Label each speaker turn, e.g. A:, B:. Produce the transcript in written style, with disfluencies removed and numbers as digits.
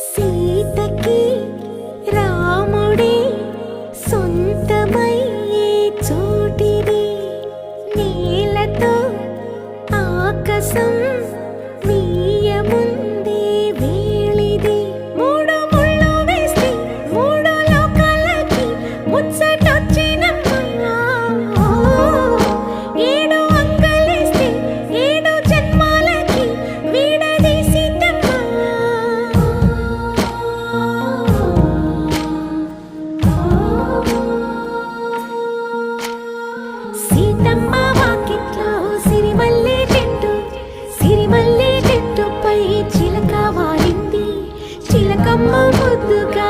A: సీతకి రాముడే సొంతమయ్యే చోటిది, నేలతో ఆకాశం మీయముందే వేళిది. మూడు ముళ్ళు వేస్తే మూడు లోకాలకి ముచ్చటొచ్చినమ్మా. ఏడు అంగలేస్తే ఏడు జన్మాలకి వీడదీసిందమ్మా. సీతమ్మ వాకిట్లో సిరిమల్లె చెట్టు, సిరిమల్లె చెట్టుపై చిలక వాలింది. చిలకమ్మ ముద్దుగా